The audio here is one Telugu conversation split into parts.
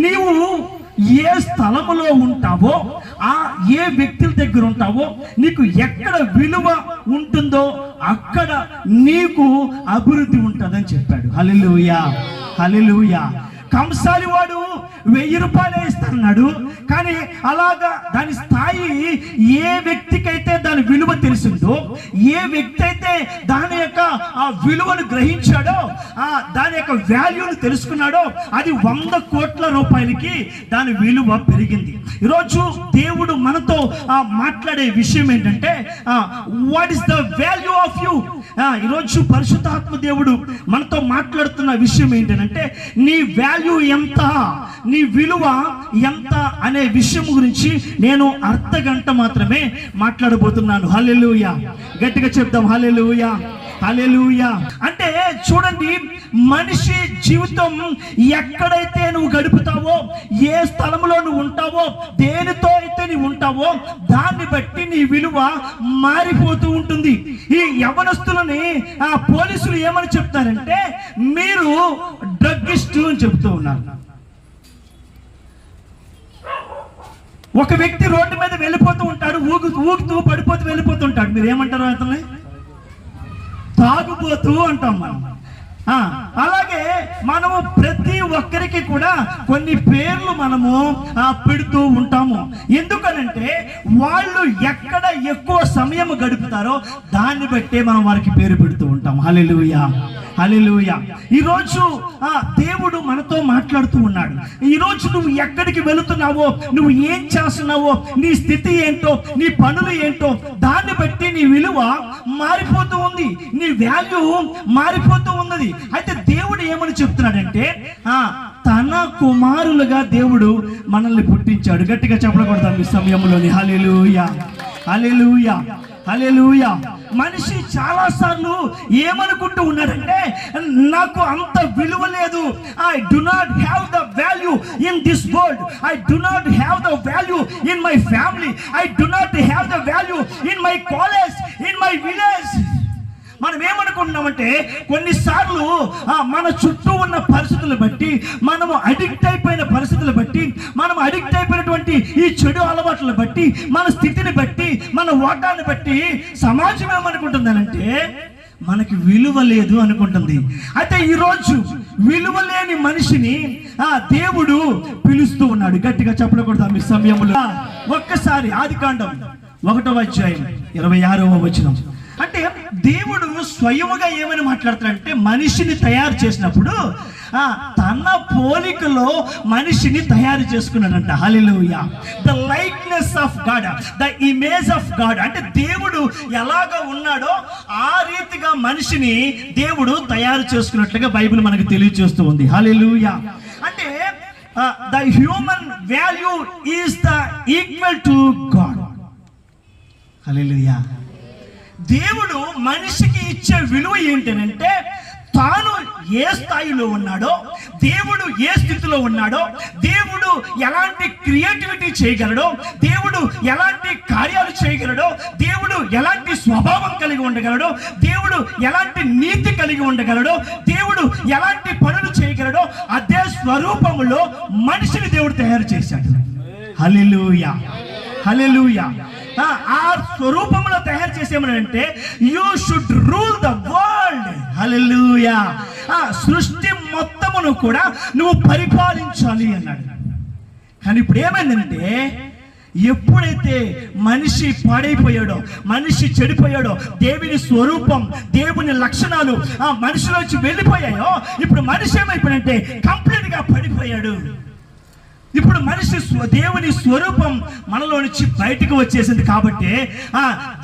నీవు ఏ స్థలములో ఉంటావో, ఏ వ్యక్తుల దగ్గర ఉంటావో, నీకు ఎక్కడ విలువ ఉంటుందో అక్కడ నీకు అభివృద్ధి ఉంటుందని చెప్పాడు. హల్లెలూయా, హల్లెలూయా. కంసాలి వాడు 1000 రూపాయలు ఇస్తున్నాడు, కానీ అలాగా దాని స్థాయి ఏ వ్యక్తికైతే దాని విలువ తెలిసిందో, ఏ వ్యక్తి అయితే దాని యొక్క ఆ విలువను గ్రహించాడో, దాని యొక్క వాల్యూను తెలుసుకున్నాడో, అది 100 కోట్ల రూపాయలకి దాని విలువ పెరిగింది. ఈరోజు దేవుడు మనతో మాట్లాడే విషయం ఏంటంటే, what is the value of you. ఈరోజు పరిశుద్ధాత్మ దేవుడు మనతో మాట్లాడుతున్న విషయం ఏంటంటే, నీ వాల్యూ ఎంత, నీ విలువ ఎంత అనే విషయం గురించి నేను అర్ధగంట మాత్రమే మాట్లాడబోతున్నాను. హల్లెలూయా, గట్టిగా చెప్దాం. హల్లెలూయా, హల్లెలూయా. అంటే చూడండి, మనిషి జీవితం ఎక్కడైతే నువ్వు గడుపుతావో, ఏ స్థలంలో నువ్వు ఉంటావో, దేనితో అయితే నువ్వు ఉంటావో, దాన్ని బట్టి నీ విలువ మారిపోతూ ఉంటుంది. ఈ యవనస్తులని పోలీసులు ఏమని చెప్తారంటే, మీరు డ్రగ్గిస్ట్ అని చెప్తూ ఉన్నారు. ఒక వ్యక్తి రోడ్డు మీద వెళ్ళిపోతూ ఉంటాడు, ఊగుతూ పడిపోతూ వెళ్ళిపోతూ ఉంటాడు. మీరు ఏమంటారు అతన్ని? తాగుబోతూ అంటాం మనం. అలాగే మనము ప్రతి ఒక్కరికి కూడా కొన్ని పేర్లు మనము పెడుతూ ఉంటాము. ఎందుకనంటే వాళ్ళు ఎక్కడ ఎక్కువ సమయం గడుపుతారో దాన్ని బట్టే మనం వారికి పేరు పెడుతూ ఉంటాం. హల్లెలూయా, హల్లెలూయా. ఈరోజు దేవుడు మనతో మాట్లాడుతూ ఉన్నాడు. ఈరోజు నువ్వు ఎక్కడికి వెళుతున్నావో, నువ్వు ఏం చేస్తున్నావో, నీ స్థితి ఏంటో, నీ పనులు ఏంటో, దాన్ని బట్టి నీ విలువ మారిపోతూ ఉంది, నీ వాల్యూ మారిపోతూ ఉన్నది. అయితే దేవుడు ఏమని చెప్తున్నాడంటే, తన కుమారులుగా దేవుడు మనల్ని పుట్టించాడు. గట్టిగా చెప్పకూడదు ఈ సమయంలోని. హల్లెలూయా, హల్లెలూయా, హల్లెలూయా. మనిషి చాలా సార్లు ఏమనుకుంటూ ఉన్నాడంటే, నాకు అంత విలువ లేదు, I do not have the value in this world, I do not have the value in my family, I do not have the value in my college, in my village. మనం ఏమనుకుంటున్నామంటే, కొన్నిసార్లు మన చుట్టూ ఉన్న పరిస్థితులు బట్టి, మనము అడిక్ట్ అయిపోయిన పరిస్థితులు బట్టి, మనం అడిక్ట్ అయిపోయినటువంటి ఈ చెడు అలవాట్లను బట్టి, మన స్థితిని బట్టి, మన ఓటాన్ని బట్టి సమాజం ఏమనుకుంటుందనంటే, మనకి విలువ లేదు అనుకుంటుంది. అయితే ఈరోజు విలువ లేని మనిషిని దేవుడు పిలుస్తూ ఉన్నాడు. గట్టిగా చెప్పకూడదు మీ సమయంలో. ఒక్కసారి ఆదికాండం 1వ అధ్యాయం 26వ వచనం. అంటే దేవుడు స్వయముగా ఏమని మాట్లాడుతాడంటే, మనిషిని తయారు చేసినప్పుడు తన పోలికలో మనిషిని తయారు చేసుకున్నాడంట. హల్లెలూయా. The likeness of God, the image of God. అంటే దేవుడు ఎలాగ ఉన్నాడో ఆ రీతిగా మనిషిని దేవుడు తయారు చేసుకున్నట్లుగా బైబిల్ మనకు తెలియజేస్తూ ఉంది. హల్లెలూయా. అంటే the human value is the equal to God. హల్లెలూయా. దేవుడు మనిషికి ఇచ్చే విలువ ఏంటంటే, తాను ఏ స్థాయిలో ఉన్నాడో, దేవుడు ఏ స్థితిలో ఉన్నాడో, దేవుడు ఎలాంటి క్రియేటివిటీ చేయగలడో, దేవుడు ఎలాంటి కార్యాలు చేయగలడో, దేవుడు ఎలాంటి స్వభావం కలిగి ఉండగలడో, దేవుడు ఎలాంటి నీతి కలిగి ఉండగలడో, దేవుడు ఎలాంటి పనులు చేయగలడో, అదే స్వరూపములో మనిషిని దేవుడు తయారు చేశాడు. హల్లెలూయా, హల్లెలూయా. ఆ స్వరూపంలో తయారు చేసేమనంటే, you should rule the world. హల్లెలూయా. సృష్టి మొత్తమును కూడా నువ్వు పరిపాలించాలి అన్నాడు. కానీ ఇప్పుడు ఏమైందంటే, ఎప్పుడైతే మనిషి పాడైపోయాడో, మనిషి చెడిపోయాడో, దేవుని స్వరూపం, దేవుని లక్షణాలు మనిషిలోంచి వెళ్ళిపోయాయో, ఇప్పుడు మనిషి ఏమైపోయాడంటే కంప్లీట్ గా పడిపోయాడు. ఇప్పుడు మనిషి దేవుని స్వరూపం మనలో నుంచి బయటకు వచ్చేసింది. కాబట్టి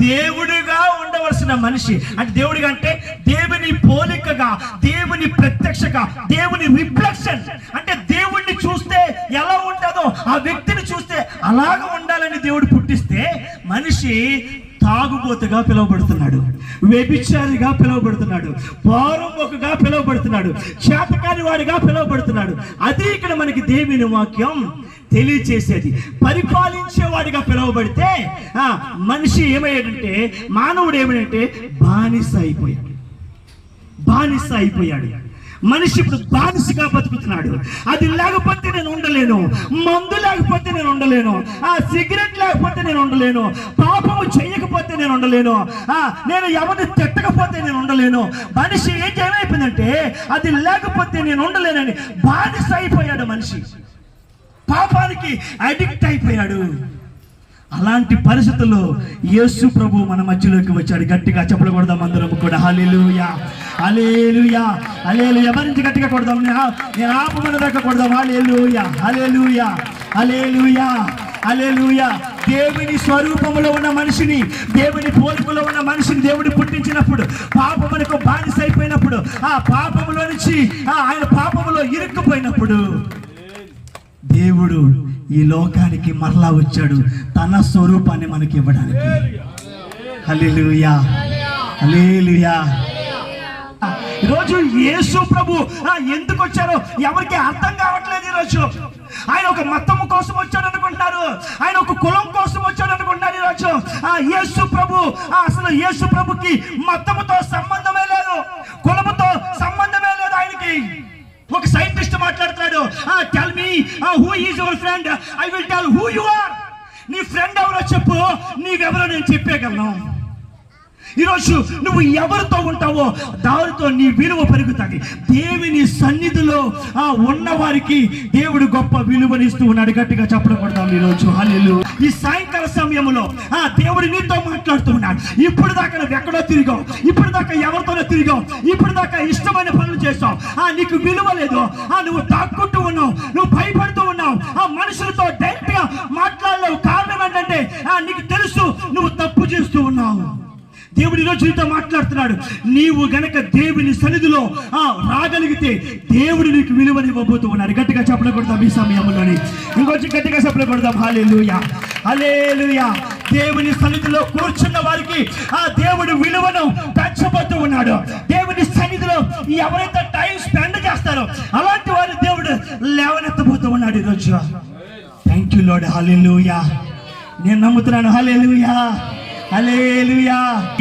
దేవుడిగా ఉండవలసిన మనిషి అంటే, దేవుడిగా అంటే దేవుని పోలికగా, దేవుని ప్రత్యక్షగా, దేవుని రిఫ్లెక్షన్. అంటే దేవుణ్ణి చూస్తే ఎలా ఉంటుందో ఆ వ్యక్తిని చూస్తే అలాగ ఉండాలని దేవుడు పుట్టిస్తే, మనిషి తాగుబోతుగా పిలువబడుతున్నాడు, వ్యభిచారిగా పిలువబడుతున్నాడు, పారంబొకగా పిలువబడుతున్నాడు, చేతకాని వాడిగా పిలువబడుతున్నాడు. అది ఇక్కడ మనకి దేవుని వాక్యం తెలియచేసేది. పరిపాలించేవాడిగా పిలువబడితే మనిషి ఏమయ్యాడంటే, మానవుడు ఏమయ్యాడంటే బానిస అయిపోయాడు. బానిస అయిపోయాడు. మనిషి ఇప్పుడు బానిసగా బతుకుతున్నాడు. అది లేకపోతే నేను ఉండలేను. ఉండలేను, మందు లేకపోతే నేను ఉండలేను, ఆ సిగరెట్ లేకపోతే నేను ఉండలేను, పాపము చేయకపోతే నేను ఉండలేను, నేను ఎవరిని తిట్టకపోతే నేను ఉండలేను. మనిషి ఏమైపోయిందంటే అది లేకపోతే నేను ఉండలేనని బానిస అయిపోయాడు. మనిషి పాపానికి అడిక్ట్ అయిపోయాడు. అలాంటి పరిస్థితుల్లో యేసు ప్రభు మన మధ్యలోకి వచ్చాడు. గట్టిగా చెప్పలు కొడదాం అందరం కూడా. హల్లెలూయా, హల్లెలూయా, హల్లెలూయా. ఎవరించి గట్టిగా కొడదాం, నేను ఆపమన్న దాకా కొడదాం. హల్లెలూయా, హల్లెలూయా, హల్లెలూయా, హల్లెలూయా. దేవుని స్వరూపంలో ఉన్న మనిషిని, దేవుని పోలికలో ఉన్న మనిషిని దేవుడు పుట్టించినప్పుడు, పాపమునకు బానిస అయిపోయినప్పుడు, ఆ పాపములో నుంచి ఆయన పాపములో ఇరుక్కుపోయినప్పుడు దేవుడు ఈ లోకానికి మరలా వచ్చాడు తన స్వరూపాన్ని మనకి ఇవ్వడానికి. హల్లెలూయా, హల్లెలూయా. ఈరోజు యేసు ప్రభు ఎందుకు వచ్చారో ఎవరికి అర్థం కావట్లేదు. ఈరోజు ఆయన ఒక మతము కోసం వచ్చాడు అనుకుంటున్నారు, ఆయన ఒక కులం కోసం వచ్చాడు అనుకుంటున్నారు. ఈరోజు యేసు ప్రభు అసలు యేసు ప్రభుకి మతముతో సంబంధమే లేదు, కులముతో సంబంధమే లేదు. ఆయనకి ఒక సైంటిస్ట్ మాట్లాడుతున్నాడు, tell me who is your friend, I will tell who you are. నీ ఫ్రెండ్ ఎవరో చెప్పు, నీవెవరో నేను చెప్పేయగలను. ఈరోజు నువ్వు ఎవరితో ఉంటావో దానితో నీ విలువ పెరుగుతుంది. దేవుని సన్నిధిలో ఉన్న వారికి దేవుడు గొప్ప విలువనిస్తూ ఉన్నాడు. గట్టిగా చెప్పడం కొడతాం ఈరోజు. హల్లెలూయా. ఈ సాయంకాల సమయంలో దేవుడు నీతో మాట్లాడుతూ ఉన్నాడు. ఇప్పుడు దాకా నువ్వు ఎక్కడో తిరిగావు, ఇప్పుడు దాకా ఎవరితోనో తిరిగావు, ఇప్పుడు దాకా ఇష్టమైన పనులు చేస్తావు, నీకు విలువ లేదు, నువ్వు తాక్కుంటూ ఉన్నావు, నువ్వు భయపడుతూ ఉన్నావు, మనుషులతో డైరెక్ట్ గా మాట్లాడలేవు. కారణం ఏంటంటే నీకు తెలుసు నువ్వు తప్పు చేస్తూ ఉన్నావు. దేవుడు ఈరోజు నీతో మాట్లాడుతున్నాడు. నీవు గనక దేవుని సన్నిధిలో రాగలిగితే దేవుడు నీకు విలువనివ్వబోతూ ఉన్నాడు. గట్టిగా చెప్పలు కొడదాం ఈ సమయంలోని. ఇంకొంచెం గట్టిగా చెప్పలు కొడదాం. హల్లెలూయా, హల్లెలూయా. దేవుని సన్నిధిలో కూర్చున్న వారికి దేవుడు విలువను పెంచబోతూ ఉన్నాడు. దేవుని సన్నిధిలో ఎవరైతే టైం స్పెండ్ చేస్తారో అలాంటి వారు దేవుడు లేవనెత్తబోతూ ఉన్నాడు ఈరోజు. Thank you Lord. హల్లెలూయా. నేను నమ్ముతున్నాను. హల్లెలూయా, హల్లెలూయా.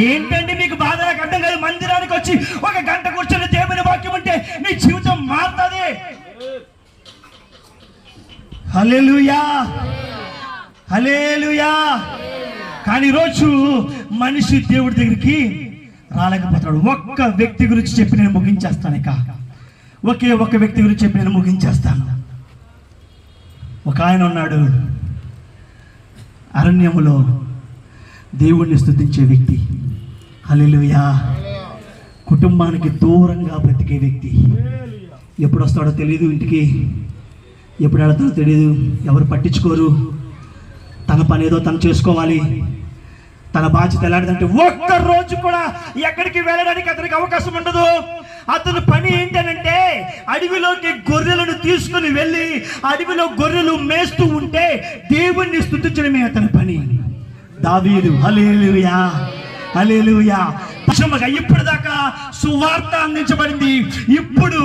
ఏంటండి మీకు బాధ? నాకు అర్థం కాదు. మందిరానికి వచ్చి ఒక గంట కూర్చొని దేవుని వాక్యం ఉంటే నీ జీవితం మారుతుంది. హల్లెలూయా, హల్లెలూయా. కానీ రోజు మనిషి దేవుడి దగ్గరికి రాలేకపోతాడు. ఒక్క వ్యక్తి గురించి చెప్పి నేను ముగించేస్తాను. ఇక ఒక్క వ్యక్తి గురించి చెప్పి నేను ముగించేస్తాను. ఒక ఆయన ఉన్నాడు, అరణ్యములో దేవుణ్ణి స్తుతించే వ్యక్తి. హల్లెలూయా. కుటుంబానికి దూరంగా బ్రతికే వ్యక్తి. ఎప్పుడు వస్తాడో తెలియదు, ఇంటికి ఎప్పుడు వెళ్తాడో తెలియదు, ఎవరు పట్టించుకోరు. తన పని ఏదో తను చేసుకోవాలి, తన బాధ్యత ఎలాంటిదంటే ఒక్క రోజు కూడా ఎక్కడికి వెళ్ళడానికి అతనికి అవకాశం ఉండదు. అతని పని ఏంటనంటే అడవిలోకి గొర్రెలను తీసుకుని వెళ్ళి అడవిలో గొర్రెలు మేస్తూ ఉంటే దేవుణ్ణి స్తుతించడమే అతని పని. దావీదు. హల్లెలూయా, హల్లెలూయా. ఇప్పుడు దాకా సువార్త అందించబడింది. ఇప్పుడు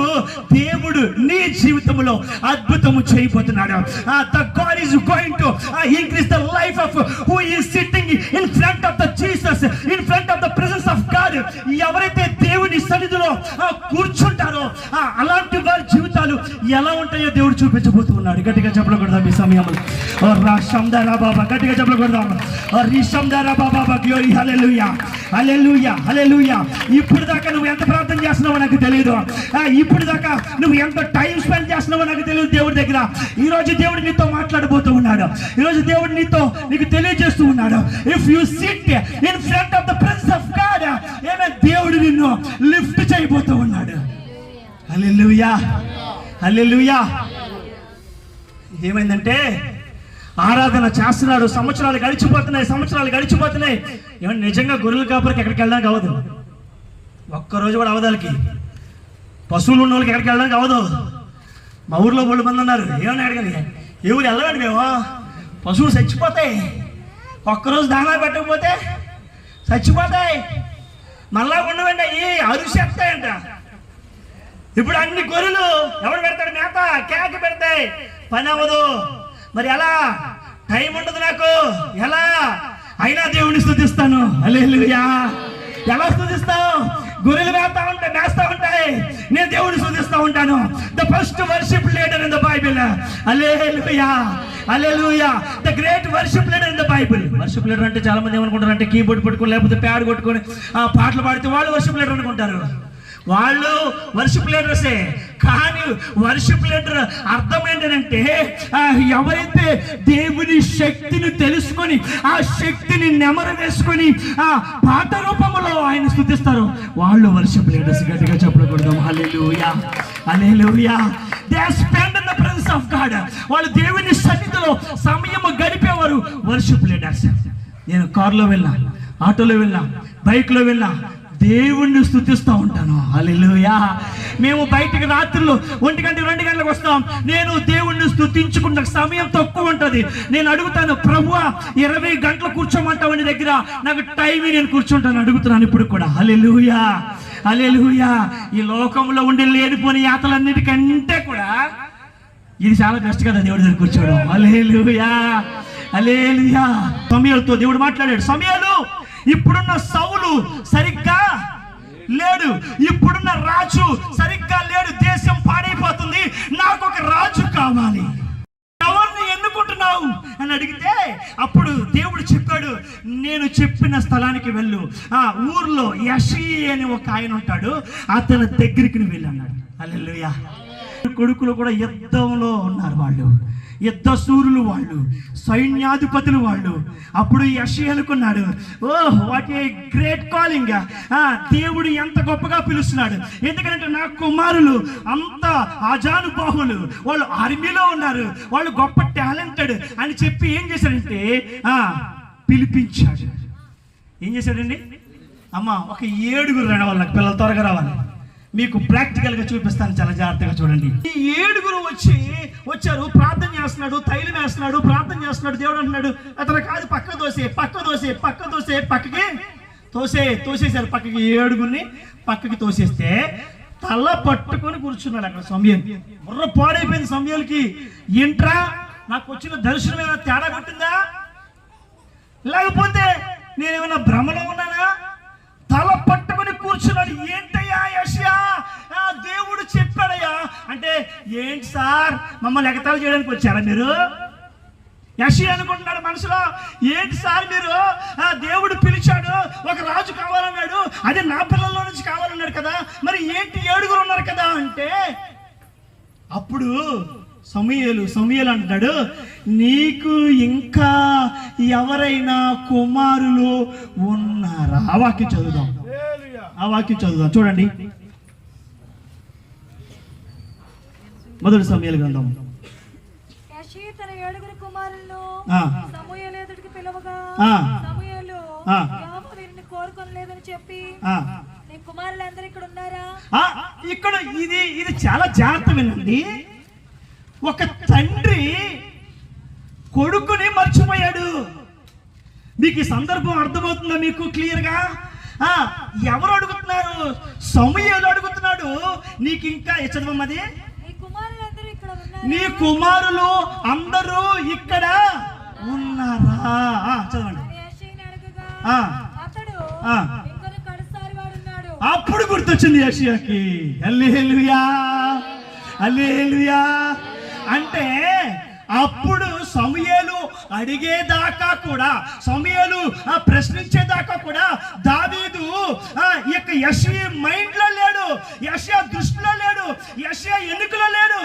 దేవుడు నీ జీవితంలో అద్భుతము చేయబోతున్నాడు. The God is going to increase the life of who is sitting in front of the Jesus, in front of the presence of God. ఎవరైతే దేవుని సన్నిధిలో కూర్చుంటారో అలాంటి వారి జీవితాలు ఎలా ఉంటాయో దేవుడు చూపించబోతున్నాడు. గట్టిగా చెప్పకూడదాం ఈ సమయంలో. రాషందారా బాబా, గట్టిగా చెప్పకూడదాం. రిషందారా బాబా, గ్లోరీ. హల్లెలూయా, హల్లెలూయా, హల్లెలూయా. ఇప్పుడు దాకా నువ్వు ఎంత ప్రార్థన చేస్తున్నావో నాకు తెలియదు, ఇప్పుడు దాకా నువ్వు ఎంత టైం స్పెండ్ చేస్తున్నావో నాకు తెలియదు దేవుడి దగ్గర. ఈ రోజు దేవుడు నీతో మాట్లాడబోతూ ఉన్నాడు. ఈ రోజు దేవుడు నీకు తెలియజేస్తూ ఉన్నాడు. If you SIT in front of the presence of God, దేవుడు నిన్ను లిఫ్ట్ చేయబోతూ ఉన్నాడు. హల్లెలూయా, హల్లెలూయా. ఏమైందంటే ఆరాధన చేస్తున్నాడు, సంవత్సరాలు గడిచిపోతున్నాయి. ఏమన్నా నిజంగా గొర్రెల కాపరికి ఎక్కడికి వెళ్ళడానికి అవ్వదు. ఒక్కరోజు కూడా అవదాలకి. పశువులు ఉన్న వాళ్ళకి ఎక్కడికి వెళ్ళడానికి అవ్వదు. మా ఊర్లో 3 మంది ఉన్నారు. ఏమన్నా అడగని ఎవరు వెళ్ళండి, మేము పశువులు చచ్చిపోతాయి. ఒక్కరోజు దానా పెట్టకపోతే చచ్చిపోతాయి, మళ్ళా ఉండవండి, అవి అరుసేస్తాయంట. ఇప్పుడు అన్ని గొర్రెలు ఎవరు పెడతాడు? మేత కేక పెడతాయి, పని అవ్వదు. మరి ఎలా? టైం ఉండదు నాకు. ఎలా? అయినా దేవుని స్తుతిస్తాను. హల్లెలూయా. ఎలా స్తుతిస్తావు? గొర్రెలు మేస్తా ఉంటాయి, నేను దేవుడిని స్తుతిస్తూ ఉంటాను. The first worship leader in the Bible. Hallelujah, hallelujah. The great worship leader in the Bible. Worship leader అంటే చాలా మంది ఏమనుకుంటారు అంటే కీబోర్డ్ పట్టుకొని లేకపోతే ప్యాడ్ కొట్టుకొని పాటలు పాడితే వాళ్ళు వర్షిప్ లీడర్ అనుకుంటారు. వాళ్ళు వర్షిప్ లీడర్సే, కానీ వర్షిప్ లీడర్ అర్థం ఏంటంటే ఎవరైతే దేవుని శక్తిని తెలుసుకొని ఆ శక్తిని నెమరు వేసుకొని ఆ పాట రూపంలో ఆయన స్తుతిస్తారు, వాళ్ళు వర్షిప్ లీడర్స్. గట్టిగా చెప్పకూడదు. హల్లెలూయా, హల్లెలూయా. They spend in the presence of God. వాళ్ళు దేవుని సన్నిధిలో సమయం గడిపేవారు వర్షిప్ లీడర్స్. నేను కారులో వెళ్ళా, ఆటోలో వెళ్ళా, బైక్లో వెళ్ళా, దేవుణ్ణి స్తుతిస్తూ ఉంటాను. హల్లెలూయా. మేము బయటికి రాత్రులు 1 గంట 2 గంటలకు వస్తాం. నేను దేవుణ్ణి స్తుతించుకున్న సమయం తక్కువ ఉంటుంది. నేను అడుగుతాను, ప్రభువా 20 గంటలు కూర్చోమంటావు నీ దగ్గర, నాకు టైం నేను కూర్చుంటాను అడుగుతున్నాను ఇప్పుడు కూడా. హల్లెలూయా, హల్లెలూయా. ఈ లోకంలో ఉండి లేనిపోని యాతలన్నిటికంటే కూడా ఇది చాలా బెస్ట్ కదా, దేవుడి దగ్గర కూర్చోవడం. హల్లెలూయా, హల్లెలూయా. సమూయేలుతో దేవుడు మాట్లాడాడు. సమూయేలు, ఇప్పుడున్న సౌలు సరిగ్గా లేడు, ఇప్పుడున్న రాజు సరిగ్గా లేడు, దేశం పాడైపోతుంది, నాకు ఒక రాజు కావాలి, ఎవరిని ఎన్నుకుంటున్నావు అని అడిగితే అప్పుడు దేవుడు చెప్పాడు, నేను చెప్పిన స్థలానికి వెళ్ళు, ఆ ఊర్లో యషీ అని ఒక ఆయన ఉంటాడు, అతని దగ్గరికి నువ్వు వెళ్ళి అన్నాడు. హల్లెలూయా. కొడుకులు కూడా యుద్ధంలో ఉన్నారు, వాళ్ళు యుద్ధ సూరులు, వాళ్ళు సైన్యాధిపతులు వాళ్ళు. అప్పుడు యెషయా అనుకున్నాడు, ఓహ్ వాట్ ఏ గ్రేట్ కాలింగ్, దేవుడు ఎంత గొప్పగా పిలుస్తున్నాడు, ఎందుకంటే నా కుమారులు అంత ఆజానుబాహులు, వాళ్ళు ఆర్మీలో ఉన్నారు, వాళ్ళు గొప్ప టాలెంటెడ్ అని చెప్పి ఏం చేశాడంటే పిలిపించాడు. ఏం చేశాడండి? అమ్మ ఒక 7 రావాలి, నాకు పిల్లలు త్వరగా రావాలి, మీకు ప్రాక్టికల్గా చూపిస్తాను, చాలా జాగ్రత్తగా చూడండి. ఈ 7 వచ్చారు, ప్రార్థన చేస్తున్నాడు, తైలం వేస్తున్నాడు, ప్రార్థన చేస్తున్నాడు. దేవుడు అంటున్నాడు, అతను కాదు పక్క దోసే, పక్కకి తోసేశారు. పక్కకి 7 పక్కకి తోసేస్తే తల పట్టుకొని కూర్చున్నాడు అక్కడ సమూయేలు. బుర్ర పాడైపోయింది సమూయేలుకి. ఏంట్రా నాకు వచ్చిన దర్శనం ఏమైనా తేడా కొట్టిందా, లేకపోతే నేనేమైనా భ్రమలో ఉన్నానా? తల పట్టుకొని కూర్చున్నాడు. ఏంటయ్యా యెషయా, దేవుడు చెప్పాడయ్యా అంటే, ఏంటి సార్ మమ్మల్ని ఎగతాళి చేయడానికి వచ్చారా మీరు? యెషయా అనుకుంటున్నాడు మనసులో, ఏంటి సార్ మీరు, దేవుడు పిలిచాడు, ఒక రాజు కావాలన్నాడు, అదే నా పిల్లల్లో నుంచి కావాలన్నాడు కదా, మరి ఏంటి 7 ఉన్నారు కదా అంటే, అప్పుడు సమూయేలు అంటాడు, నీకు ఇంకా ఎవరైనా కుమారులు ఉన్నారా? ఆ వాక్యం చదువుదాం, చూడండి. మొదటి సమూయేలు గ్రంథం. యెషయా తన 7 కుమారులను సమూయేలు ఎదుటికి పిలవగా, సమూయేలు యెహోవా వీరిని కోరుకొనలేదని చెప్పి, నీ కుమారులందరూ ఇక్కడ ఉన్నారా? ఇక్కడ ఇది చాలా జాగ్రత్త వినండి. ఒక తండ్రి కొడుకుని మర్చిపోయాడు. మీకు ఈ సందర్భం అర్థమవుతుందా మీకు క్లియర్గా? ఎవరు అడుగుతున్నారు? సమూయేలు అడుగుతున్నాడు, నీకు ఇంకా చదవమ్మది, నీ కుమారులు అందరూ ఇక్కడ ఉన్నారా? చదవండి. అప్పుడు గుర్తొచ్చింది యెషయాకి. హల్లెలూయా, హల్లెలూయా. అంటే అప్పుడు సమూయేలు అడిగేదాకా కూడా, సమూయేలు ప్రశ్నించేదాకా కూడా దావీదు ఇక యెషయా మైండ్ లో లేడు, యెషయా దృష్టిలో లేడు, యెషయా ఎన్నికలో లేడు.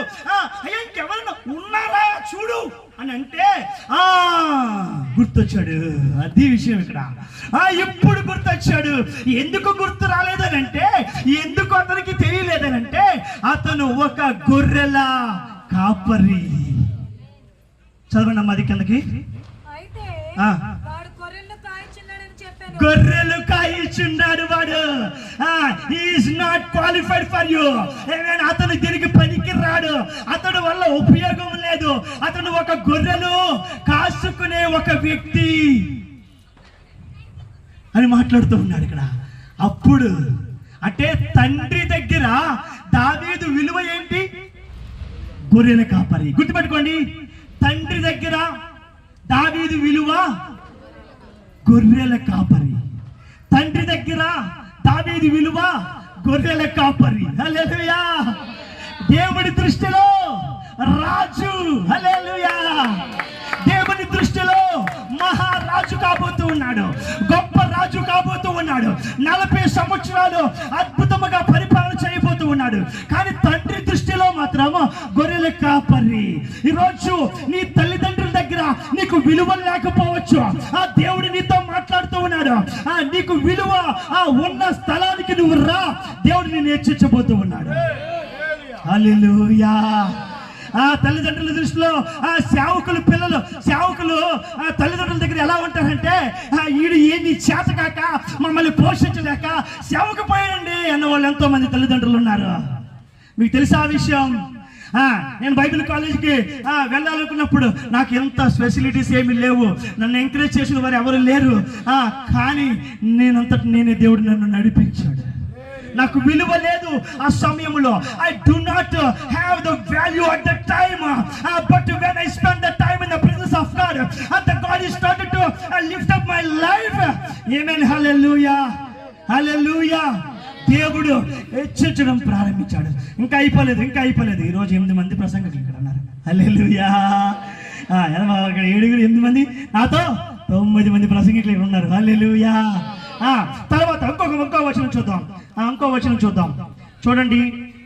ఇంకెవరన్నా ఉన్నారా చూడు అని అంటే గుర్తొచ్చాడు. అది విషయం ఇక్కడ. ఇప్పుడు గుర్తొచ్చాడు. ఎందుకు గుర్తు రాలేదనంటే, ఎందుకు అతనికి తెలియలేదనంటే, అతను ఒక గొర్రెల కాపరి. చదవండి అమ్మ అది కిందకి. గొర్రెలు కాయిచున్నాడు వాడు. Is not qualified for you. అతను దీనికి పనికి రాడు, అతడు వల్ల ఉపయోగం లేదు, అతను ఒక గొర్రెలు కాసుకునే ఒక వ్యక్తి అని మాట్లాడుతూ ఉన్నాడు ఇక్కడ. అప్పుడు అంటే తండ్రి దగ్గర దావీదు విలువ ఏంటి? గొర్రెల కాపరి. గుర్తుపెట్టుకోండి, తండ్రి దగ్గర దావీదు విలువ గొర్రెల కాపరి. తండ్రి దగ్గర దావీదు విలువ గొర్రెల కాపరి. హల్లెలూయా. దేవుడి దృష్టిలో రాజు. హల్లెలూయా. దేవుని దృష్టిలో మహారాజు కాబోతూ ఉన్నాడు, గొప్ప రాజు కాబోతూ ఉన్నాడు. 40 సంవత్సరాలు అద్భుతముగా పరిపాలన చేయబోతూ ఉన్నాడు. కానీ తండ్రి దృష్టిలో మాత్రం గొర్రెల కాపరి. ఈరోజు నీ తల్లిదండ్రుల దగ్గర నీకు విలువ లేకపోవచ్చు, ఆ దేవుడు నీతో మాట్లాడుతూ ఉన్నాడు. నీకు విలువ ఉన్న స్థలానికి నువ్వు రా, దేవుడు నిన్ను హెచ్చించబోతూ ఉన్నాడు. హల్లెలూయా. ఆ తల్లిదండ్రుల దృష్టిలో సేవకులు పిల్లలు సేవకులు తల్లిదండ్రుల దగ్గర ఎలా ఉంటారంటే, ఈడు ఏంది చేత కాక మమ్మల్ని పోషించలేక సేవకు పోయాడండి అన్న వాళ్ళు ఎంతో మంది తల్లిదండ్రులు ఉన్నారు. మీకు తెలుసా ఆ విషయం? నేను బైబిల్ కాలేజీకి వెళ్ళాలనుకున్నప్పుడు నాకు ఎంత ఫెసిలిటీస్ ఏమీ లేవు, నన్ను ఎంకరేజ్ చేసిన వారు ఎవరు లేరు. కానీ నేనే దేవుడు నన్ను నడిపించాడు. నాకు విలువ లేదు ఆ సమయంలో. I do not have the value at that time, but when I spend the time in the presence of God, the God is started to lift up my life. Amen. Hallelujah. Hallelujah. దేవుడు హెచ్చించడం ప్రారంభించాడు. ఇంకా అయిపోలేదు. ఈరోజు 8 మంది ప్రసంగకులు ఇక్కడ ఉన్నారు. హల్లెలూయా. 7 మంది నాతో 9 మంది ప్రసంగికులు ఇక్కడ ఉన్నారు. హల్లెలూయా. తర్వాత ఇంకో వచనం చూద్దాం. చూడండి,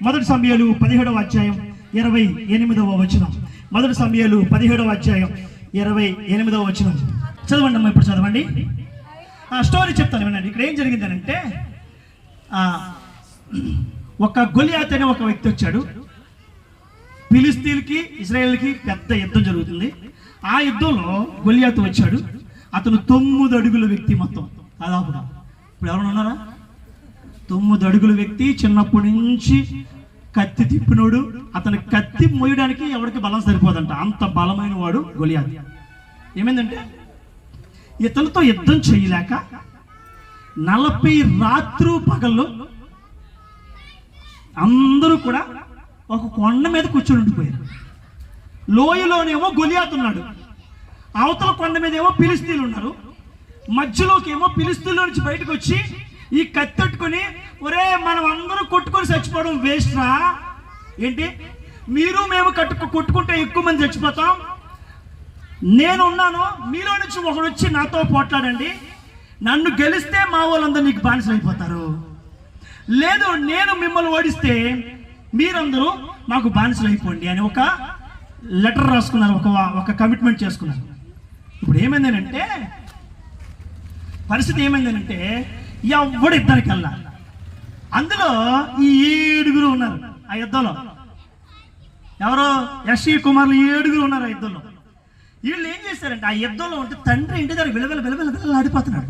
మొదటి సమూయేలు 17వ అధ్యాయం 28వ వచనం. మొదటి సమూయేలు 17వ అధ్యాయం 28వ వచనం చదవండి అమ్మా. ఇప్పుడు చదవండి. స్టోరీ చెప్తాను వినండి. ఇక్కడ ఏం జరిగిందనంటే, ఒక గొలియాత్ అనే ఒక వ్యక్తి వచ్చాడు. ఫిలిస్తీన్కి ఇశ్రాయేల్కి పెద్ద యుద్ధం జరుగుతుంది. ఆ యుద్ధంలో గొలియాతు వచ్చాడు. అతను 9 అడుగుల వ్యక్తి. మొత్తం దాదాపుగా ఇప్పుడు ఎవరైనా ఉన్నారా? 9 అడుగుల వ్యక్తి, చిన్నప్పటి నుంచి కత్తి తిప్పినోడు. అతను కత్తి మోయడానికి ఎవరికి బలం సరిపోదంట, అంత బలమైన వాడు గొలియాత్. ఏమైందంటే, ఇతనితో యుద్ధం చేయలేక 40 రాత్రు పగళ్ళు అందరూ కూడా ఒక కొండ మీద కూర్చొని ఉండిపోయారు. లోయలోనేమో గొలియాత్ ఉన్నాడు, అవతల కొండ మీద ఏమో ఫిలిస్తీన్లు ఉన్నారు. మధ్యలోకి ఏమో ఫిలిస్తీన్ల నుంచి బయటకు వచ్చి ఈ కత్తెట్టుకొని, ఒరే మనం అందరూ కొట్టుకొని చచ్చిపోవడం వేస్ట్ రా, ఏంటి మీరు మేము కొట్టుకుంటే ఎక్కువ మంది చచ్చిపోతాం, నేను ఉన్నాను, మీలో నుంచి ఒకడు వచ్చి నాతో పోట్లాడండి, నన్ను గెలిస్తే మా వాళ్ళందరూ నీకు బానిసలు అయిపోతారు, లేదు నేను మిమ్మల్ని ఓడిస్తే మీరందరూ మాకు బానిసలు అయిపోండి అని ఒక లెటర్ రాసుకున్నారు, ఒక కమిట్మెంట్ చేసుకున్నారు. ఇప్పుడు ఏమైందనంటే, పరిస్థితి ఏమైందనంటే, ఎవడు ఇద్దరికి వెళ్ళా, అందులో ఈ 7 ఉన్నారు ఆ యుద్ధంలో. ఎవరో యశీ కుమార్లు 7 ఉన్నారు ఆ యుద్ధంలో. వీళ్ళు ఏం చేశారంటే, ఆ యుద్ధంలో ఉంటే తండ్రి ఇంటి దగ్గర విలవిల ఆడిపోతున్నాడు.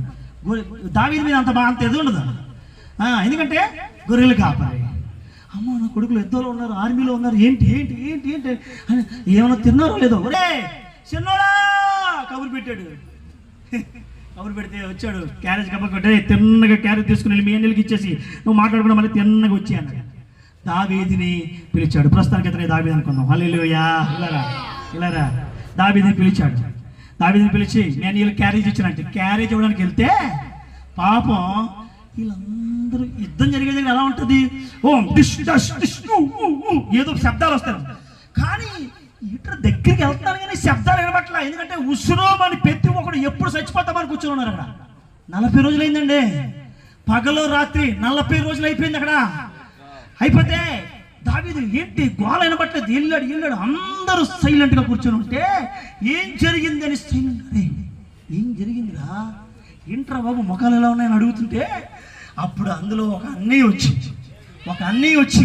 దావీదు మీద అంత ఎదు ఉండదు, ఎందుకంటే గొర్రెలు కాపాలి. అమ్మ నా కొడుకులు యుద్ధంలో ఉన్నారు, ఆర్మీలో ఉన్నారు, ఏంటి ఏంటి ఏంటి ఏంటి అని ఏమన్నా తిన్నారో లేదో. ఒరే చిన్నోడా కబురు పెట్టాడు. కబురు పెడితే వచ్చాడు, క్యారేజ్ కబురు పెట్టే తిన్నగా క్యారేజ్ తీసుకుని వెళ్ళి మీ అన్నెలకి ఇచ్చేసి నువ్వు మాట్లాడుకున్నా మళ్ళీ తిన్నగా వచ్చి అన్నాడు. దావీదుని పిలిచాడు. ప్రస్తుతానికి అతనే దావీదు అనుకుందాం. హల్లెలూయా. ఇలారా దావీదుని పిలిచాడు. దావీదుని పిలిచి నేను వీళ్ళు క్యారేజ్ ఇచ్చానంటే, క్యారేజ్ ఇవ్వడానికి వెళ్తే పాపం వీళ్ళందరూ యుద్ధం జరిగే దగ్గర ఎలా ఉంటుంది, ఓ డిష్ డష్ డిష్ ఏదో శబ్దాలు వస్తాయి. కానీ ఇటు దగ్గరికి వెళ్తాను కానీ శబ్దాలు వినబట్ల. ఎందుకంటే ఉసురోమని ప్రతి ఒక్కడు ఎప్పుడు చచ్చిపోతామని కూర్చొని ఉన్నారు అక్కడ. 40 రోజులు అయిందండి, పగలు రాత్రి 40 రోజులు అయిపోయింది అక్కడ. అయిపోతే దావీదు ఏంటి గోల వినబట్లేదు, వెళ్ళాడు. అందరూ సైలెంట్గా కూర్చొని ఉంటే ఏం జరిగిందని ఏం జరిగిందిరా, ఏంట్రా బాబు ముఖాలు ఎలా ఉన్నాయని అడుగుతుంటే, అప్పుడు అందులో ఒక అన్నయ్య వచ్చి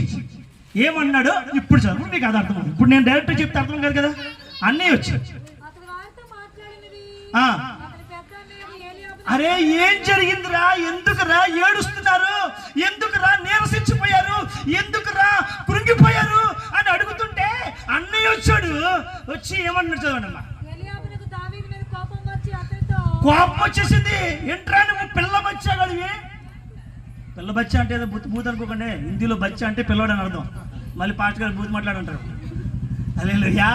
ఏమన్నాడు ఇప్పుడు చదువు, మీకు అది అర్థం. ఇప్పుడు నేను డైరెక్ట్ చెప్తే అర్థం కాదు కదా. అన్నయ్య వచ్చి అరే ఏం జరిగిందిరా, ఎందుకురా ఏడుస్తున్నారు, ఎందుకురా నీరసించిపోయారు, ఎందుకురా కృంగిపోయారు అని అడుగుతుంటే అన్నయ్య వచ్చి ఏమన్నాడు చదవండమ్మా. కోపం వచ్చేసింది. ఏంట్రా నువ్వు పిల్ల బచ్చా అడివి, పిల్ల బచ్చా అంటే ఏదో బూత్ అనుకోకండి, హిందీలో బచ్చా అంటే పిల్లవాడు అని అర్థం. మళ్ళీ పాస్ట్ గారు బూత్ మాట్లాడుంటారు. హల్లెలూయా.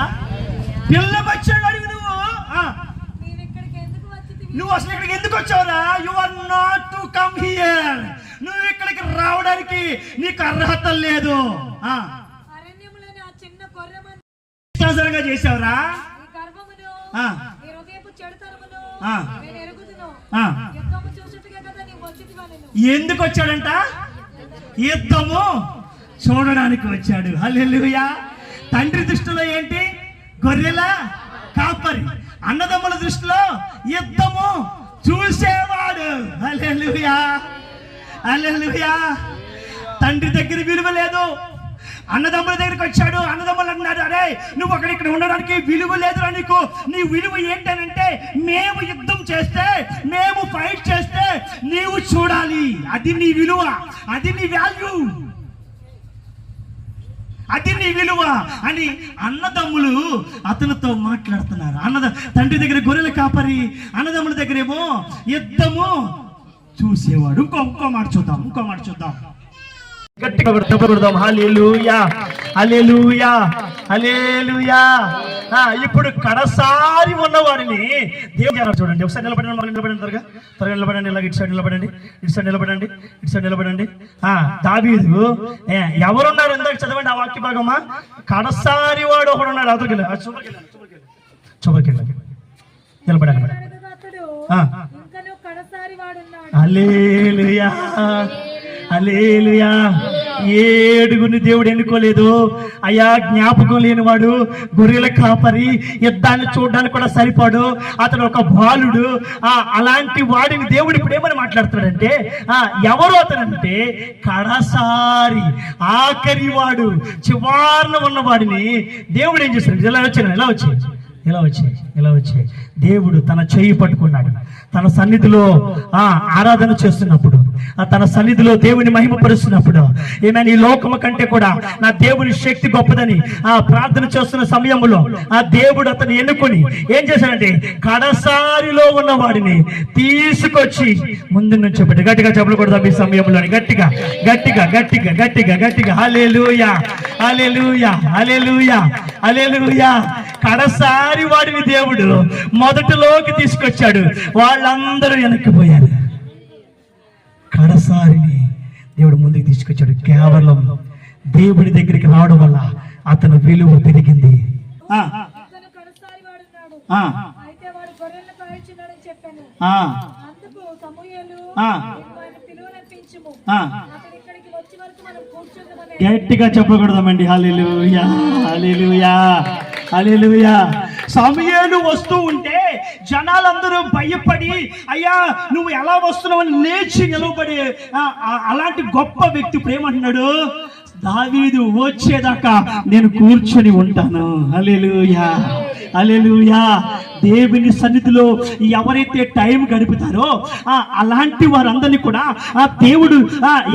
పిల్ల బచ్చా అడివి నువ్వు అసలు ఇక్కడికి ఎందుకు వచ్చావురా? You are not to come here. నువ్వు రావడానికి నీకు అర్హత లేదు. అరణ్యములోని ఆ చిన్న గొర్రె మంద ఇష్టానుసారంగా చేసావురా. ఈ గర్భమును ఈ హృదయపు చెడుతనమును నేను ఎరుగుదును. యుద్ధము చూచుటకే కదా నీ వచ్చితివనెను. ఎందుకు వచ్చాడంట? యుద్ధము చూడడానికి వచ్చాడు. హల్లెలూయా. తండ్రి దృష్టిలో ఏంటి? గొర్రెల కాపరి. అన్నదమ్ముల దృష్టిలో యుద్ధము చూసేవాడు. హల్లెలూయా, హల్లెలూయా. తండ్రి దగ్గర విలువ లేదు. అన్నదమ్ముల దగ్గరికి వచ్చాడు. అన్నదమ్ములు అన్నారు, అరే నువ్వు ఇక్కడ ఉండడానికి విలువ లేదురా నీకు. నీ విలువ ఏంటనంటే మేము యుద్ధం చేస్తే, మేము ఫైట్ చేస్తే నీవు చూడాలి. అది నీ విలువ, అది నీ వాల్యూ, అది నీ విలువ అని అన్నదమ్ములు అతనితో మాట్లాడుతున్నారు. తండ్రి దగ్గర గొర్రెల కాపరి, అన్నదమ్ముల దగ్గర ఏమో యుద్ధము చూసేవాడు. ఇంకో మాట చూద్దాం. గట్టిగా కొడదాం. హల్లెలూయా, హల్లెలూయా, హల్లెలూయా. ఇప్పుడు కడసారి ఉన్నవాడిని దేవుడు చూడండి. ఒకసారి నిలబడండి, త్వరగా నిలబడండి. ఇలాగ ఇటు సైడ్ నిలబడండి. దావీదు ఎవరున్నారు? ఇందాక చదవండి ఆ వాక్య భాగమా. కడసారి వాడు ఒకడు ఉన్నాడు. అతనికి చూపకెళ్ళి నిలబడండి. హల్లెలూయా, హల్లెలూయా. ఏడుగురిని దేవుడు ఎన్నుకోలేదు అయ్యా. జ్ఞాపకం లేనివాడు, గొర్రెల కాపరి, యుద్ధాన్ని చూడడానికి కూడా సరిపడు, అతను ఒక బాలుడు. అలాంటి వాడిని దేవుడు ఇప్పుడు ఏమని మాట్లాడుతున్నాడంటే, ఎవరు అతనంటే కడసారి, ఆఖరి వాడు, చివారన ఉన్నవాడిని దేవుడు ఏం చేస్తాడు? ఇలా వచ్చాయి. దేవుడు తన చెయ్యి పట్టుకున్నాడు. తన సన్నిధిలో ఆరాధన చేస్తున్నప్పుడు, తన సన్నిధిలో దేవుని మహిమపరుస్తున్నప్పుడు, ఈ లోకము కంటే కూడా నా దేవుని శక్తి గొప్పదని ప్రార్థన చేస్తున్న సమయంలో ఆ దేవుడు అతను ఎన్నుకొని ఏం చేశాడంటే కడసారిలో ఉన్న వాడిని తీసుకొచ్చి ముందు నుంచి పెట్టి గట్టిగా చెప్పలు కొడదాం. ఈ సమయంలోని గట్టిగా. హల్లెలూయా, హల్లెలూయా, హల్లెలూయా, హల్లెలూయా. కడసారి వాడిని దేవుడు మొదటిలోకి తీసుకొచ్చాడు. వాళ్ళందరూ వెనక్కిపోయారు. కడసారిని దేవుడు ముందుకు తీసుకొచ్చాడు. కేవలం దేవుడి దగ్గరికి రావడం వల్ల అతను విలువ పెరిగింది. గట్టిగా చెప్పకూడదామండి. హల్లెలూయా, హల్లెలూయా, హల్లెలూయా. సమూయేలు వస్తూ ఉంటే జనాలందరూ భయపడి, అయ్యా నువ్వు ఎలా వస్తున్నావని లేచి నిలబడి, అలాంటి గొప్ప వ్యక్తి ప్రేమంటున్నాడు, దావీదు వచ్చేదాకా నేను కూర్చొని ఉంటాను. హల్లెలూయా, హల్లెలూయా. దేవుని సన్నిధిలో ఎవరైతే టైం గడుపుతారో అలాంటి వారందరినీ కూడా దేవుడు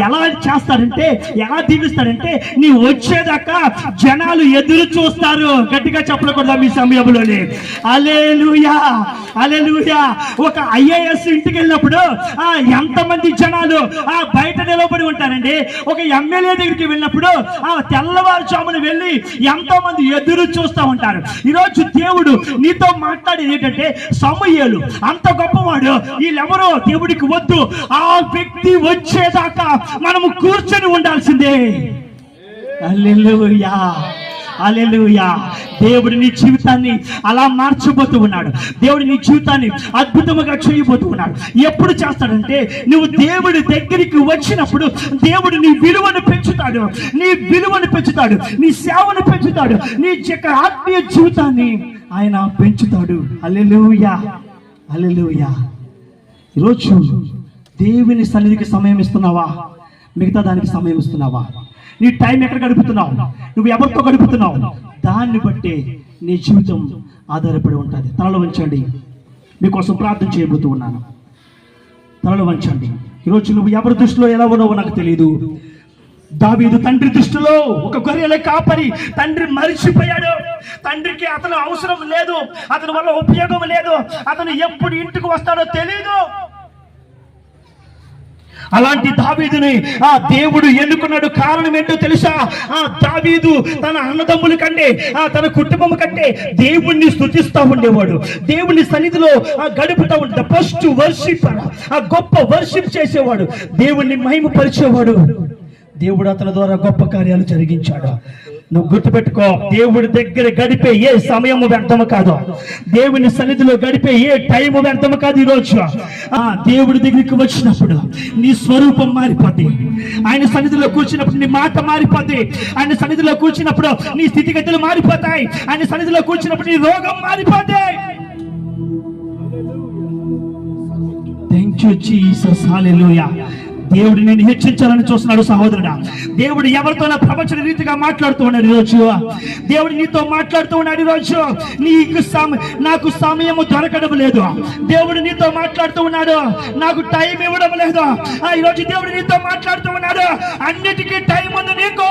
ఎలా చేస్తాడంటే, ఎలా దీవిస్తాడంటే, నీ వచ్చేదాకా జనాలు ఎదురు చూస్తారు. గట్టిగా చెప్పకూడదా మీ సమయంలోనే? హల్లెలూయా, హల్లెలూయా. ఒక ఐఏఎస్ ఇంటికి వెళ్ళినప్పుడు ఎంతమంది జనాలు బయట నిలబడి ఉంటారండి. ఒక ఎమ్మెల్యే దగ్గరికి వెళ్ళినప్పుడు తెల్లవారుజామున వెళ్ళి ఎంతో మంది ఎదురు చూస్తూ ఉంటారు. ఈరోజు దేవుడు నీతో మాట్లాడేది ఏంటంటే, సమూయేలు అంత గొప్పవాడు, వీళ్ళెవరో దేవుడికి వద్దు, ఆ వ్యక్తి వచ్చేదాకా మనము కూర్చొని ఉండాల్సిందే. హల్లెలూయా, హల్లెలూయా. దేవుడు నీ జీవితాన్ని అలా మార్చబోతూ ఉన్నాడు. దేవుడు నీ జీవితాన్ని అద్భుతంగా చేయబోతూ ఉన్నాడు. ఎప్పుడు చేస్తాడంటే, నువ్వు దేవుడి దగ్గరికి వచ్చినప్పుడు దేవుడు నీ విలువను పెంచుతాడు, నీ సేవను పెంచుతాడు, నీ ఆత్మీయ జీవితాన్ని ఆయన పెంచుతాడు. హల్లెలూయా, హల్లెలూయా. ఈరోజు దేవుని సన్నిధికి సమయం ఇస్తున్నావా? మిగతా దానికి సమయం ఇస్తున్నావా? నీ టైం ఎక్కడ గడుపుతున్నావు? నువ్వు ఎవరితో గడుపుతున్నావు? దాన్ని బట్టి నీ జీవితం ఆధారపడి ఉంటుంది. తలలో వంచండి. మీకోసం ప్రార్థన చేయబోతూ ఉన్నాను. తలలో వంచండి. ఈరోజు నువ్వు ఎవరి దృష్టిలో ఎలా ఉన్నావో నాకు తెలియదు. దావీదు తండ్రి దృష్టిలో ఒక గొర్రెల కాపరి. తండ్రి మరిచిపోయాడు. తండ్రికి అతను అవసరం లేదు, అతని వల్ల ఉపయోగం లేదు, అతను ఎప్పుడు ఇంటికి వస్తాడో తెలియదు. అలాంటి దావీదుని ఆ దేవుడు ఎన్నుకున్నాడు. కారణం ఏంటో తెలుసా? ఆ దావీదు తన అన్నదమ్ముల కంటే తన కుటుంబం కంటే దేవుణ్ణి స్తుతిస్తూ ఉండేవాడు. దేవుని సన్నిధిలో గడుపుతూ ఉండే ఫస్ట్ వర్షిప్, ఆ గొప్ప వర్షిప్ చేసేవాడు, దేవుణ్ణి మహిమపరిచేవాడు. దేవుడు అతని ద్వారా గొప్ప కార్యాలు జరిగించాడు. నువ్వు గుర్తుపెట్టుకో, దేవుడి దగ్గర గడిపే ఏ సమయము వ్యర్థము కాదు, దేవుని సన్నిధిలో గడిపే ఏ టైము వ్యర్థము కాదు. ఈరోజు దేవుడి దగ్గరికి వచ్చినప్పుడు నీ స్వరూపం మారిపోద్ది. ఆయన సన్నిధిలో కూర్చున్నప్పుడు నీ మాట మారిపోద్ది. ఆయన సన్నిధిలో కూర్చున్నప్పుడు నీ స్థితిగతులు మారిపోతాయి. ఆయన సన్నిధిలో కూర్చున్నప్పుడు నీ రోగం మారిపోద్ది. థ్యాంక్ యూ జీసస్, హల్లెలూయా. దేవుడు నేను హెచ్చించాలని చూస్తున్నాడు సహోదరుడా. దేవుడు ఎవరితో ప్రవచన రీతిగా మాట్లాడుతూ ఉన్నాడు ఈరోజు. దేవుడు నీతో మాట్లాడుతూ ఉన్నాడు ఈరోజు. నాకు సమయము దొరకడం లేదు. దేవుడు నీతో మాట్లాడుతూ ఉన్నాడు. నాకు టైం ఇవ్వడం లేదు. ఈరోజు దేవుడు నీతో మాట్లాడుతూ ఉన్నాడు. అన్నిటికీ టైం ఉంది నీకు.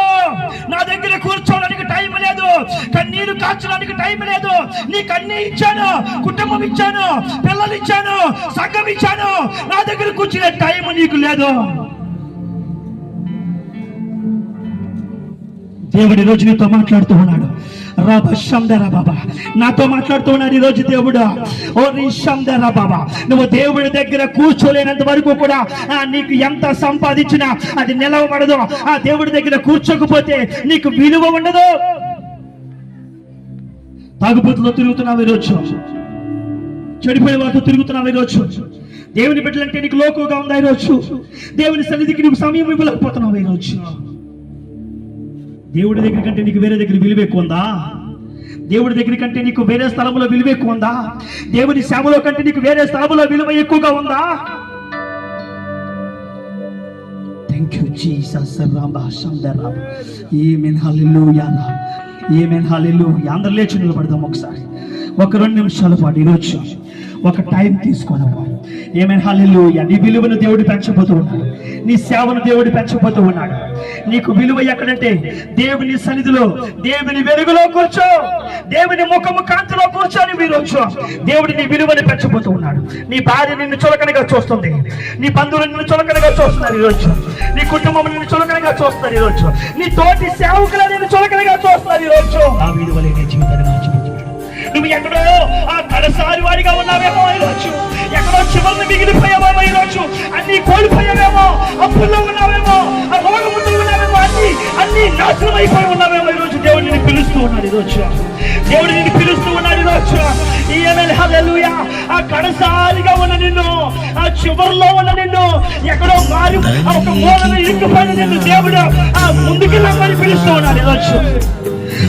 నా దగ్గర కూర్చోవడానికి టైం లేదు, కన్నీరు కాల్చడానికి టైం లేదు. నీకు అన్ని ఇచ్చాను, కుటుంబం ఇచ్చాను, పిల్లలు ఇచ్చాను, సంఘం ఇచ్చాను. నా దగ్గర కూర్చునే టైం నీకు లేదు. దేవుడు ఈరోజు నీతో మాట్లాడుతూ ఉన్నాడు. బాబా నాతో మాట్లాడుతూ ఉన్నాడు ఈరోజు దేవుడు. ఓ రిషందరా బాబా, నువ్వు దేవుడి దగ్గర కూర్చోలేనంత వరకు కూడా నీకు ఎంత సంపాదించినా అది నిలవబడదు. ఆ దేవుడి దగ్గర కూర్చోకపోతే నీకు విలువ ఉండదు. తాగుబోతులో తిరుగుతున్నావు ఈరోజు, చెడిపోయే వాటితో తిరుగుతున్నావు ఈరోజు. దేవుని బిడ్డలంటే నీకు లోకుగా ఉందా ఈరోజు? దేవుని సన్నిధికి నీకు సమయం ఇవ్వలేకపోతున్నావు ఈరోజు. దేవుడి దగ్గర కంటే నీకు వేరే దగ్గర విలువ ఎక్కువ ఉందా? దేవుడి దగ్గర కంటే నీకు వేరే స్థలంలో విలువ ఎక్కువ ఉందా? దేవుని సేవలో కంటే నీకు వేరే స్థలంలో విలువ ఎక్కువగా ఉందా? Thank you Jesus. ఆమేన్, హల్లెలూయా, ఆమేన్, హల్లెలూయా. అందరూ లేచి నిలబడదాం ఒకసారి, ఒక 2 నిమిషాల పాటు ఈరోజు ఒక టైం తీసుకున్నాము. ఆమేన్, హల్లెలూయా. నీ విలువను దేవుడు పెంచబోతూ ఉన్నాడు. నీ సేవను దేవుడు పెంచబోతూ ఉన్నాడు. నీకు విలువ ఎక్కడంటే దేవుని సన్నిధిలో, దేవుని వెలుగులో కూర్చో, దేవుని ముఖము కాంతిలో కూర్చొని ఈరోజు దేవుడు నీ విలువని పెంచబోతూ ఉన్నాడు. నీ భార్య నిన్ను చులకనగా చూస్తుంది, నీ బంధువులు నిన్ను చులకనగా చూస్తున్నారు ఈరోజు, నీ కుటుంబం నిన్ను చులకనగా చూస్తున్నారు ఈరోజు, నీ తోటి సేవకులు నిన్ను చులకనగా చూస్తున్నారు ఈరోజు. ఆ విలువలే నీ జీవితాన్ని మార్చిపోతున్నాడు. నువ్వు ఎక్కడో ఆ కడసారి వాడిగా ఉన్నావేమో ఈరోజు, ఎక్కడో చివరిని మిగిలిపోయావేమో ఈరోజు, అన్ని కోల్పోయావేమో, అప్పుల్లో ఉన్నావేమో, ఆ రోగముతో ఉన్నావేమో, అన్ని నాశనం అయిపోయి ఉన్నావేమో ఈరోజు. దేవుడు నిన్ను పిలుస్తూ ఉన్నాడు ఈరోజు. దేవుడు నిన్ను పిలుస్తూ ఉన్నాడు ఈరోజు. ఆమేన్, హల్లెలూయా. ఆ కడసారిగా ఉన్న నిన్ను, ఆ చివరిలో ఉన్న నిన్ను, ఎక్కడో మారి ఒక మూలను ఇరుక్కుపోయిన నిన్ను దేవుడు ముందుకు రమ్మని పిలుస్తూ ఉన్నాడు ఈరోజు.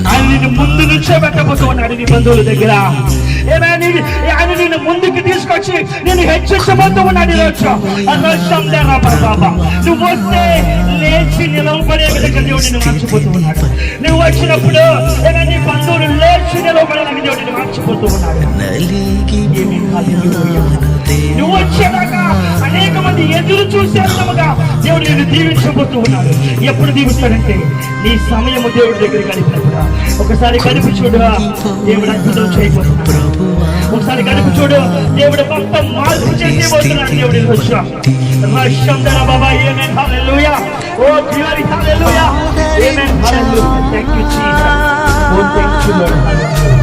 ఆయన నిన్ను ముందు నుంచే పెట్టబోతూ ఉన్నాడు నీ బంధువుల దగ్గర. ఆయన నిన్ను ముందుకు తీసుకొచ్చి నేను హెచ్చరించబోతూ ఉన్నాడు ఈరోజు. నువ్వు వస్తే లేచి నిలవబడే విధంగా దేవుడు నిన్ను మార్చిపోతూ ఉన్నాడు. నువ్వు వచ్చినప్పుడు నీ బంధువులు లేచి నిలవబడే దేవుడు నిన్ను మార్చిపోతూ ఉన్నాడు. నువ్వు వచ్చేదాకా అనేక మంది ఎదురు చూసేంతగా దేవుడు నిన్ను దీవించబోతూ ఉన్నాడు. ఎప్పుడు దీవిస్తాడంటే నీ సమయము దేవుడి దగ్గర గడిపినప్పుడు. ఒకసారి గడిపి చూడు, దేవుడు అద్భుతం చేయబోతున్నాడు. ఒకసారి గడిపి చూడు, దేవుడు మొత్తం మార్పు చేసేబోతున్నాడు. దేవుడి బాబా. ఆమేన్, హల్లెలూయా. ఓ గ్లోరీ, హల్లెలూయా. ఆమేన్, హల్లెలూయా. Thank you Jesus. Oh thank you lord.